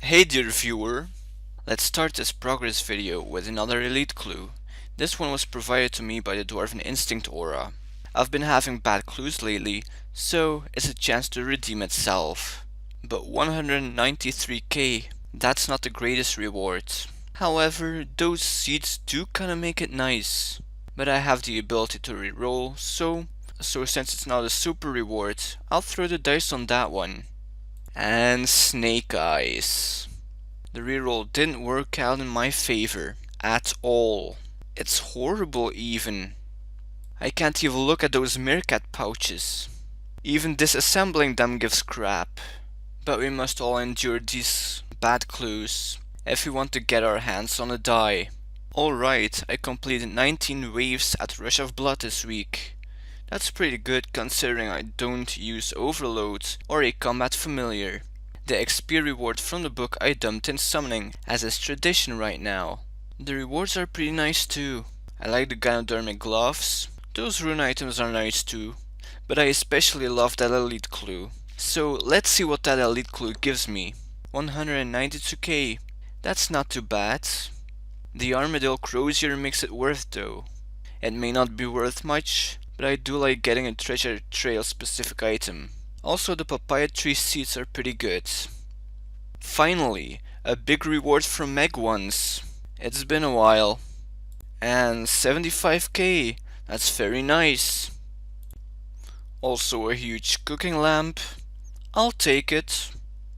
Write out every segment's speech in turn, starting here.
Hey dear viewer, let's start this progress video with another elite clue. This one was provided to me by the Dwarven Instinct aura. I've been having bad clues lately, so it's a chance to redeem itself. But 193k, that's not the greatest reward. However, those seeds do kinda make it nice. But I have the ability to reroll, so since it's not a super reward, I'll throw the dice on that one. And Snake Eyes. The reroll didn't work out in my favor at all. It's horrible even. I can't even look at those meerkat pouches. Even disassembling them gives crap. But we must all endure these bad clues if we want to get our hands on a die. Alright, I completed 19 waves at Rush of Blood this week. That's pretty good considering I don't use Overload or a combat familiar. The XP reward from the book I dumped in summoning, as is tradition right now. The rewards are pretty nice too. I like the Gynodermic gloves. Those rune items are nice too. But I especially love that elite clue. So let's see what that elite clue gives me. 192k. That's not too bad. The Armadillo Crozier makes it worth though. It may not be worth much, but I do like getting a treasure trail specific item. Also, the papaya tree seeds are pretty good. Finally, a big reward from Meg ones. It's been a while. And 75k, that's very nice. Also a huge cooking lamp. I'll take it.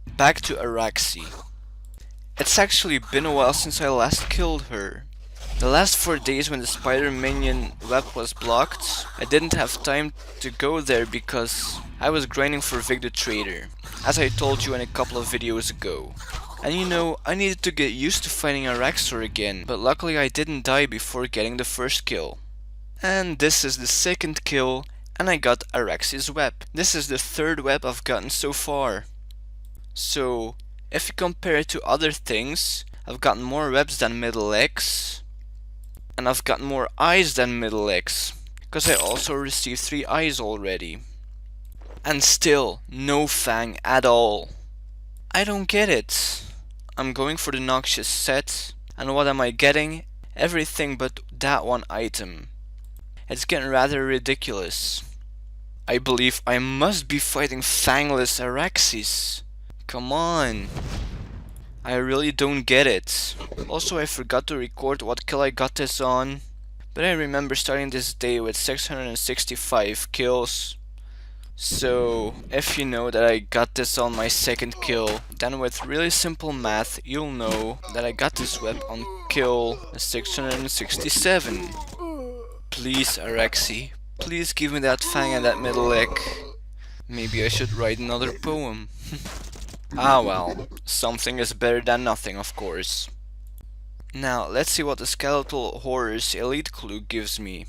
Back to Araxxi. It's actually been a while since I last killed her. The last 4 days when the spider minion web was blocked, I didn't have time to go there because I was grinding for Vic the Trader, as I told you in a couple of videos ago. And you know, I needed to get used to fighting Araxxi again, but luckily I didn't die before getting the first kill. And this is the second kill, and I got Araxxi's web. This is the third web I've gotten so far. So, if you compare it to other things, I've gotten more webs than Middle X. And I've got more eyes than Middle X, because I also received 3 eyes already. And still, no fang at all. I don't get it. I'm going for the Noxious set, and what am I getting? Everything but that one item. It's getting rather ridiculous. I believe I must be fighting fangless Araxxis. Come on. I really don't get it. Also, I forgot to record what kill I got this on, but I remember starting this day with 665 kills. So, if you know that I got this on my second kill, then with really simple math, you'll know that I got this web on kill 667. Please, Araxxi, please give me that fang and that middle leg. Maybe I should write another poem. Ah well, something is better than nothing, of course. Now, let's see what the Skeletal Horrors Elite Clue gives me.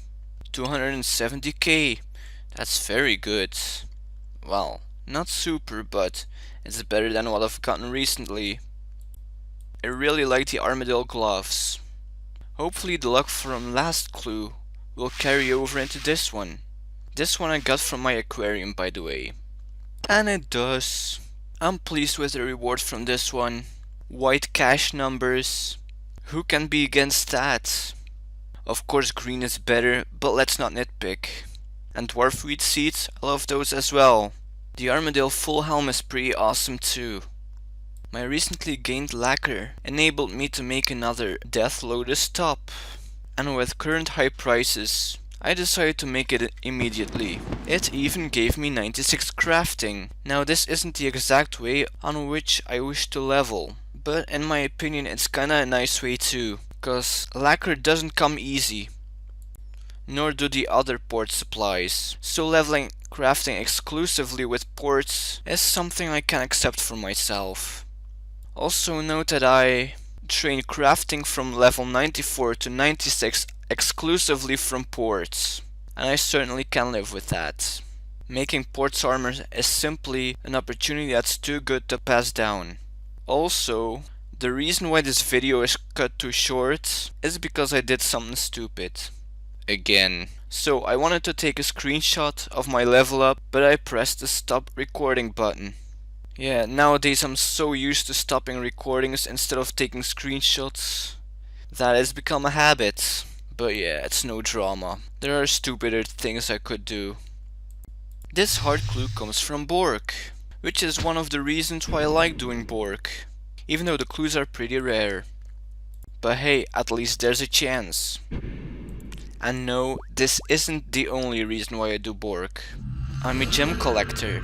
270k. That's very good. Well, not super, but it's better than what I've gotten recently. I really like the Armadillo gloves. Hopefully the luck from last clue will carry over into this one. This one I got from my aquarium, by the way. And it does. I'm pleased with the reward from this one. White cash numbers. Who can be against that? Of course green is better, but let's not nitpick. And dwarf wheat seeds, I love those as well. The Armadillo full helm is pretty awesome too. My recently gained lacquer enabled me to make another Death Lotus top. And with current high prices, I decided to make it immediately. It even gave me 96 crafting. Now this isn't the exact way on which I wish to level, but in my opinion it's kinda a nice way too, cause lacquer doesn't come easy. Nor do the other port supplies, so leveling crafting exclusively with ports is something I can accept for myself. Also note that I train crafting from level 94 to 96 exclusively from ports, and I certainly can live with that. Making ports armor is simply an opportunity that's too good to pass down. Also, the reason why this video is cut too short is because I did something stupid. Again. So I wanted to take a screenshot of my level up, but I pressed the stop recording button. Yeah, nowadays I'm so used to stopping recordings instead of taking screenshots that it's become a habit. But yeah, it's no drama. There are stupider things I could do. This hard clue comes from Bork, which is one of the reasons why I like doing Bork, even though the clues are pretty rare. But hey, at least there's a chance. And no, this isn't the only reason why I do Bork. I'm a gem collector.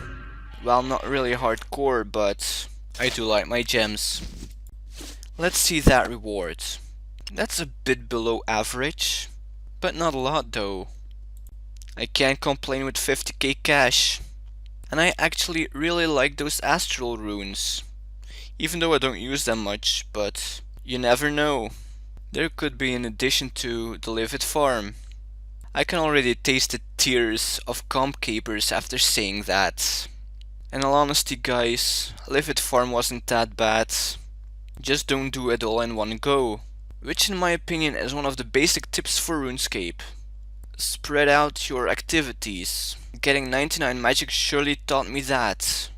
Well, not really hardcore, but I do like my gems. Let's see that reward. That's a bit below average, but not a lot though. I can't complain with 50k cash. And I actually really like those astral runes. Even though I don't use them much, but you never know. There could be an addition to the Live It farm. I can already taste the tears of comp capers after saying that. In all honesty guys, Live It farm wasn't that bad. Just don't do it all in one go. Which in my opinion is one of the basic tips for RuneScape. Spread out your activities. Getting 99 magic surely taught me that.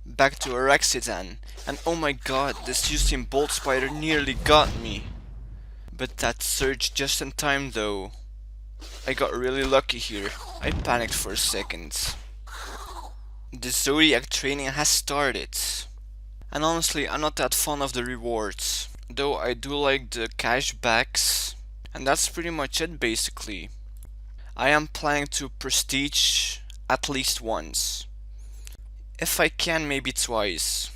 Back to Araxxi then. And oh my god, this Usain Bolt spider nearly got me. But that surged just in time though. I got really lucky here. I panicked for a second. The Zodiac training has started. And honestly, I'm not that fond of the rewards. Though I do like the cashbacks. And that's pretty much it basically. I am planning to prestige at least once. If I can, maybe twice.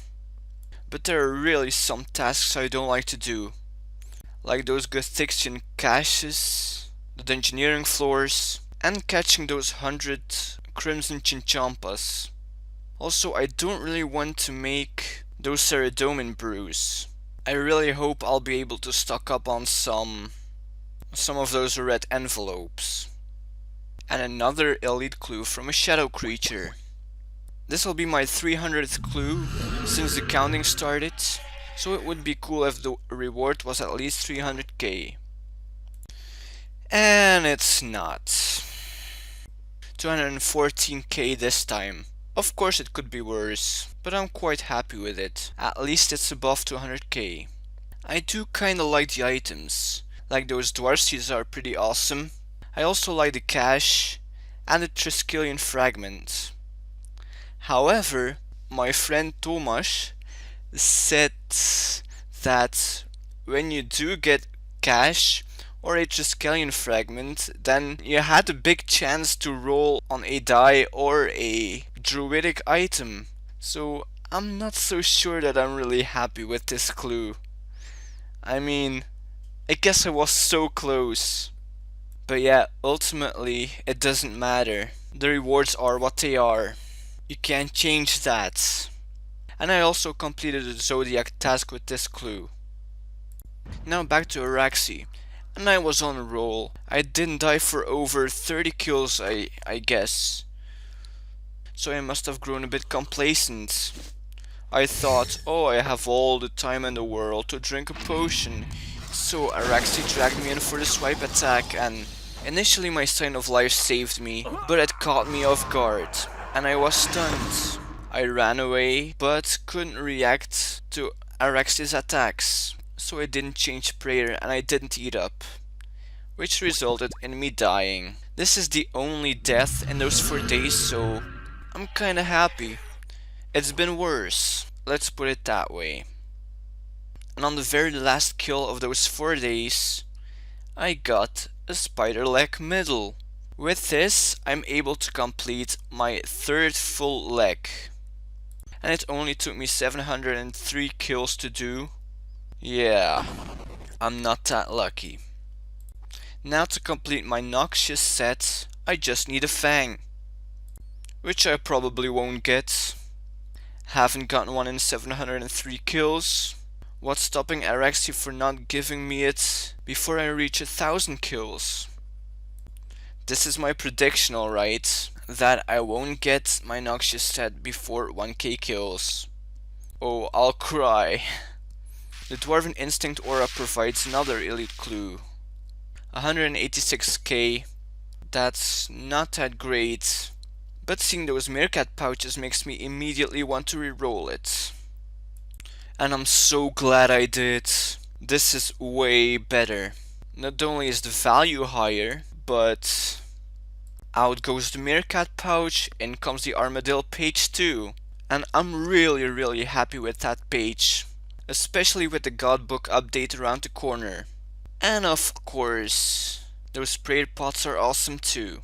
But there are really some tasks I don't like to do. Like those Gothixian caches, the dungeoneering floors, and catching those 100 Crimson Chinchampas. Also, I don't really want to make those Ceradomin brews. I really hope I'll be able to stock up on some of those red envelopes. And another elite clue from a shadow creature. This will be my 300th clue since the counting started, so it would be cool if the reward was at least 300k. And it's not. 214k this time. Of course it could be worse, but I'm quite happy with it. At least it's above 200k. I do kinda like the items, like those dwarf seeds are pretty awesome. I also like the cache and the Triskelion fragment. However, my friend Tomasz said that when you do get cache or a Triskelion fragment, then you had a big chance to roll on a die or a druidic item. So I'm not so sure that I'm really happy with this clue. I mean, I guess I was so close. But yeah, ultimately it doesn't matter. The rewards are what they are. You can't change that. And I also completed the Zodiac task with this clue. Now back to Araxxi. And I was on a roll. I didn't die for over 30 kills I guess. So I must have grown a bit complacent. I thought, oh, I have all the time in the world to drink a potion. So Araxxi dragged me in for the swipe attack, and initially my sign of life saved me, but it caught me off guard. And I was stunned. I ran away, but couldn't react to Araxxi's attacks, so I didn't change prayer and I didn't eat up, which resulted in me dying. This is the only death in those 4 days, so I'm kinda happy. It's been worse, let's put it that way. And on the very last kill of those 4 days, I got a spider leg middle. With this, I'm able to complete my 3rd full leg. And it only took me 703 kills to do. Yeah, I'm not that lucky. Now to complete my Noxious set, I just need a Fang. Which I probably won't get. Haven't gotten one in 703 kills. What's stopping Araxxi for not giving me it before I reach 1000 kills? This is my prediction, alright, that I won't get my Noxious set before 1k kills. Oh, I'll cry. The Dwarven Instinct aura provides another elite clue. 186k, that's not that great, but seeing those meerkat pouches makes me immediately want to re-roll it. And I'm so glad I did. This is way better. Not only is the value higher, but out goes the meerkat pouch, in comes the armadillo page too. And I'm really happy with that page. Especially with the godbook update around the corner. And of course, those prayer pots are awesome too.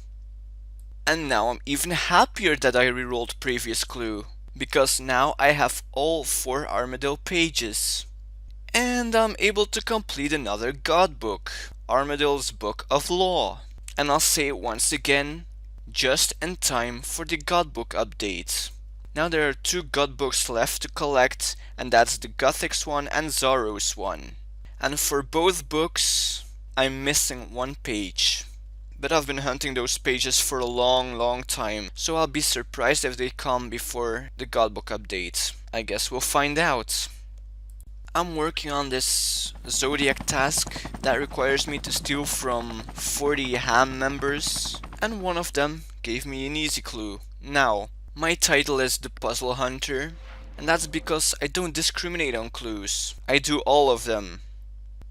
And now I'm even happier that I rerolled previous clue, because now I have all 4 armadillo pages. And I'm able to complete another god book, Armadillo's Book of Law. And I'll say it once again, just in time for the god book update. Now there are 2 god books left to collect, and that's the Gothic's one and Zorro's one. And for both books, I'm missing 1 page. But I've been hunting those pages for a long time, so I'll be surprised if they come before the godbook update. I guess we'll find out. I'm working on this Zodiac task that requires me to steal from 40 ham members, and one of them gave me an easy clue. Now, my title is the Puzzle Hunter, and that's because I don't discriminate on clues. I do all of them.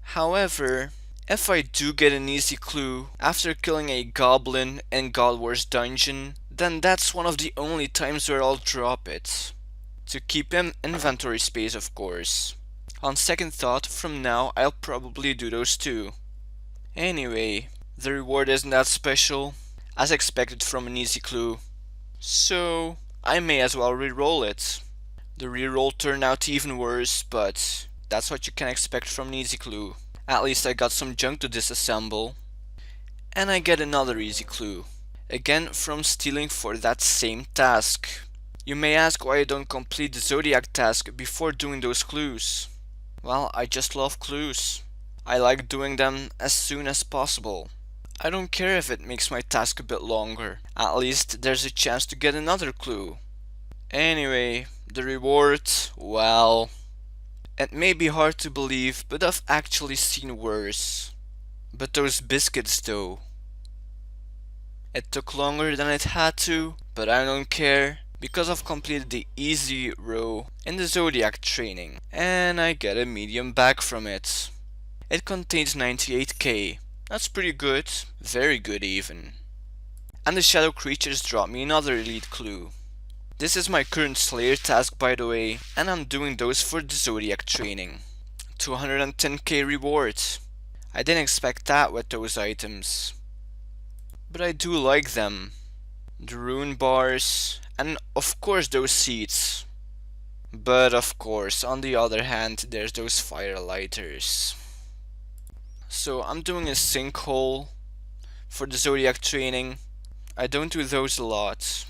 However, if I do get an easy clue after killing a goblin in God Wars dungeon, then that's one of the only times where I'll drop it. To keep in inventory space, of course. On second thought, from now I'll probably do those too. Anyway, the reward isn't that special, as expected from an easy clue. So, I may as well re-roll it. The re-roll turned out even worse, but that's what you can expect from an easy clue. At least I got some junk to disassemble. And I get another easy clue. Again from stealing for that same task. You may ask why I don't complete the Zodiac task before doing those clues. Well, I just love clues. I like doing them as soon as possible. I don't care if it makes my task a bit longer. At least there's a chance to get another clue. Anyway, the reward, well, it may be hard to believe, but I've actually seen worse. But those biscuits though. It took longer than it had to, but I don't care, because I've completed the easy row in the Zodiac training, and I get a medium bag from it. It contains 98k. That's pretty good, very good even. And the shadow creatures drop me another elite clue. This is my current Slayer task, by the way, and I'm doing those for the Zodiac training. 210k reward. I didn't expect that with those items. But I do like them. The rune bars, and of course those seeds. But of course, on the other hand, there's those fire lighters. So I'm doing a sinkhole for the Zodiac training. I don't do those a lot.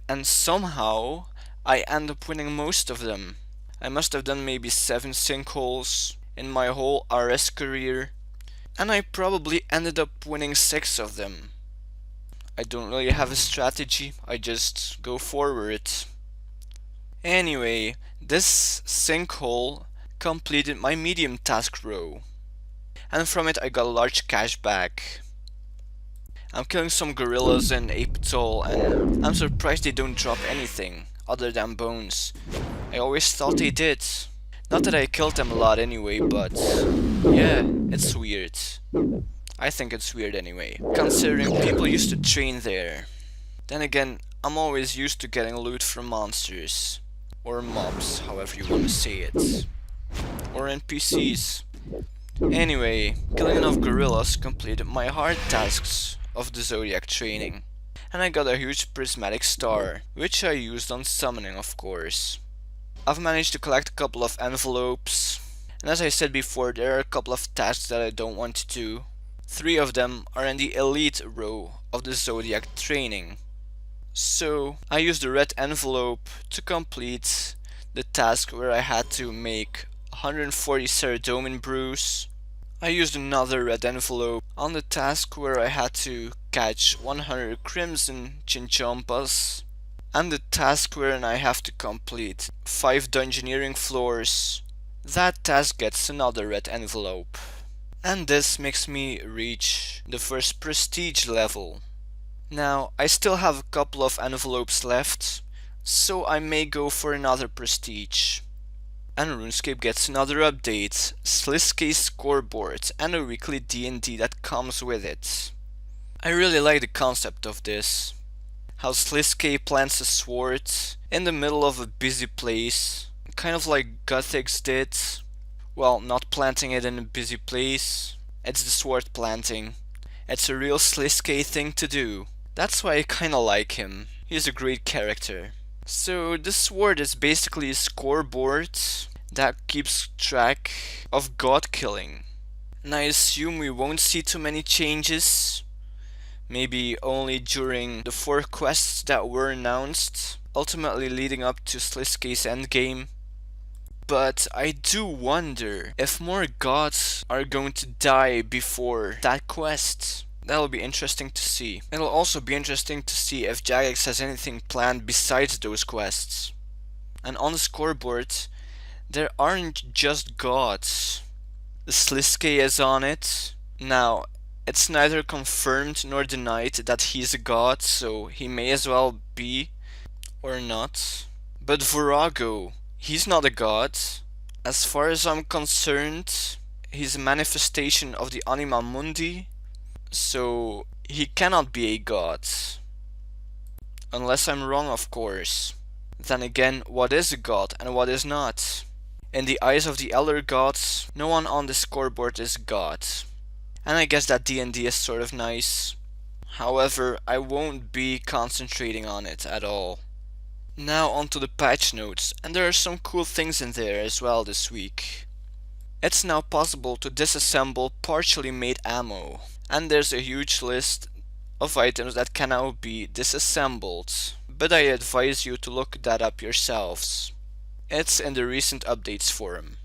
And somehow, I end up winning most of them. I must have done maybe 7 sinkholes in my whole RS career, and I probably ended up winning 6 of them. I don't really have a strategy, I just go forward. Anyway, this sinkhole completed my medium task row, and from it I got a large cash back. I'm killing some gorillas in Apatol, and I'm surprised they don't drop anything other than bones. I always thought they did. Not that I killed them a lot anyway, but yeah, it's weird. I think it's weird anyway, considering people used to train there. Then again, I'm always used to getting loot from monsters. Or mobs, however you want to say it. Or NPCs. Anyway, killing enough gorillas completed my hard tasks of the Zodiac training, and I got a huge prismatic star, which I used on summoning, of course. I've managed to collect a couple of envelopes, and as I said before, there are a couple of tasks that I don't want to do. 3 of them are in the elite row of the Zodiac training. So I used the red envelope to complete the task where I had to make 140 Ceradomin brews. I used another red envelope on the task where I had to catch 100 crimson chinchompas, and the task wherein I have to complete 5 dungeoneering floors. That task gets another red envelope. And this makes me reach the first prestige level. Now, I still have a couple of envelopes left, so I may go for another prestige. And RuneScape gets another update, Sliske's Scoreboard, and a weekly D&D that comes with it. I really like the concept of this. How Sliske plants a sword in the middle of a busy place, kind of like Gothics did. Well, not planting it in a busy place, it's the sword planting. It's a real Sliske thing to do. That's why I kinda like him. He's a great character. So the sword is basically a scoreboard that keeps track of god killing. And I assume we won't see too many changes. Maybe only during the 4 quests that were announced, ultimately leading up to Sliske's endgame. But I do wonder if more gods are going to die before that quest. That'll be interesting to see. It'll also be interesting to see if Jagex has anything planned besides those quests. And on the scoreboard, there aren't just gods. The Sliske is on it. Now, it's neither confirmed nor denied that he's a god, so he may as well be, or not. But Virago, he's not a god. As far as I'm concerned, he's a manifestation of the Anima Mundi, so he cannot be a god. Unless I'm wrong, of course. Then again, what is a god and what is not? In the eyes of the Elder Gods, no one on the scoreboard is a god. And I guess that D&D is sort of nice. However, I won't be concentrating on it at all. Now onto the patch notes, and there are some cool things in there as well this week. It's now possible to disassemble partially made ammo, and there's a huge list of items that can now be disassembled, but I advise you to look that up yourselves. It's in the recent updates forum.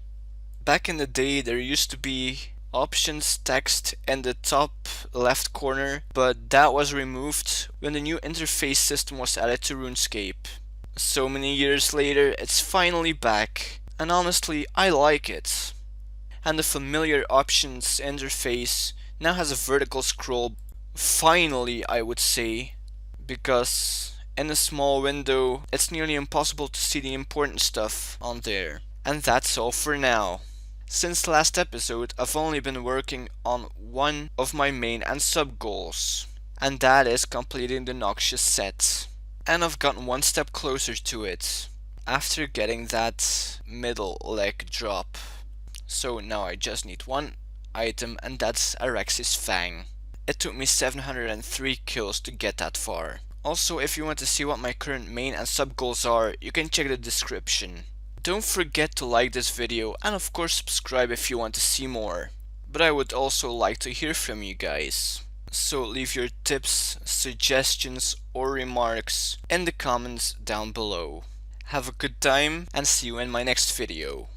Back in the day there used to be options text in the top left corner, but that was removed when the new interface system was added to RuneScape. So many years later, it's finally back, and honestly, I like it. And the familiar options interface now has a vertical scroll, finally I would say, because in a small window, it's nearly impossible to see the important stuff on there. And that's all for now. Since last episode, I've only been working on one of my main and sub goals, and that is completing the Noxious set. And I've gotten one step closer to it, after getting that middle leg drop. So now I just need one item, and that's Araxxis Fang. It took me 703 kills to get that far. Also, if you want to see what my current main and sub goals are, you can check the description. Don't forget to like this video and of course subscribe if you want to see more. But I would also like to hear from you guys. So leave your tips, suggestions or remarks in the comments down below. Have a good time and see you in my next video.